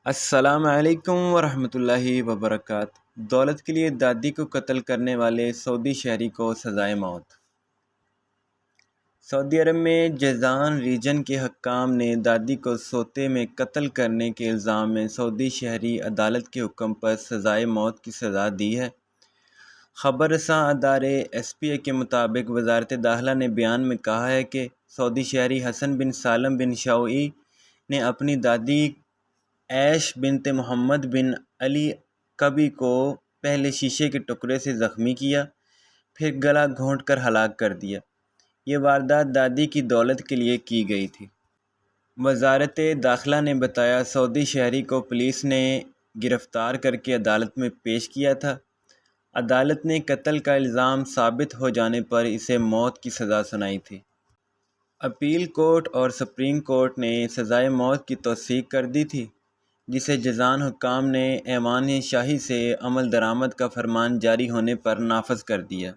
السلام علیکم ورحمۃ اللہ وبرکاتہ۔ دولت کے لیے دادی کو قتل کرنے والے سعودی شہری کو سزائے موت۔ سعودی عرب میں جیزان ریجن کے حکام نے دادی کو سوتے میں قتل کرنے کے الزام میں سعودی شہری عدالت کے حکم پر سزائے موت کی سزا دی ہے۔ خبر رساں ادارے ایس پی اے کے مطابق وزارت داخلہ نے بیان میں کہا ہے کہ سعودی شہری حسن بن سالم بن شوئی نے اپنی دادی عیش بنت محمد بن علی کبی کو پہلے شیشے کے ٹکڑے سے زخمی کیا، پھر گلا گھونٹ کر ہلاک کر دیا۔ یہ واردات دادی کی دولت کے لیے کی گئی تھی۔ وزارت داخلہ نے بتایا، سعودی شہری کو پولیس نے گرفتار کر کے عدالت میں پیش کیا تھا۔ عدالت نے قتل کا الزام ثابت ہو جانے پر اسے موت کی سزا سنائی تھی۔ اپیل کورٹ اور سپریم کورٹ نے سزائے موت کی توثیق کر دی تھی، جسے جیزان حکام نے ایوان شاہی سے عمل درآمد کا فرمان جاری ہونے پر نافذ کر دیا۔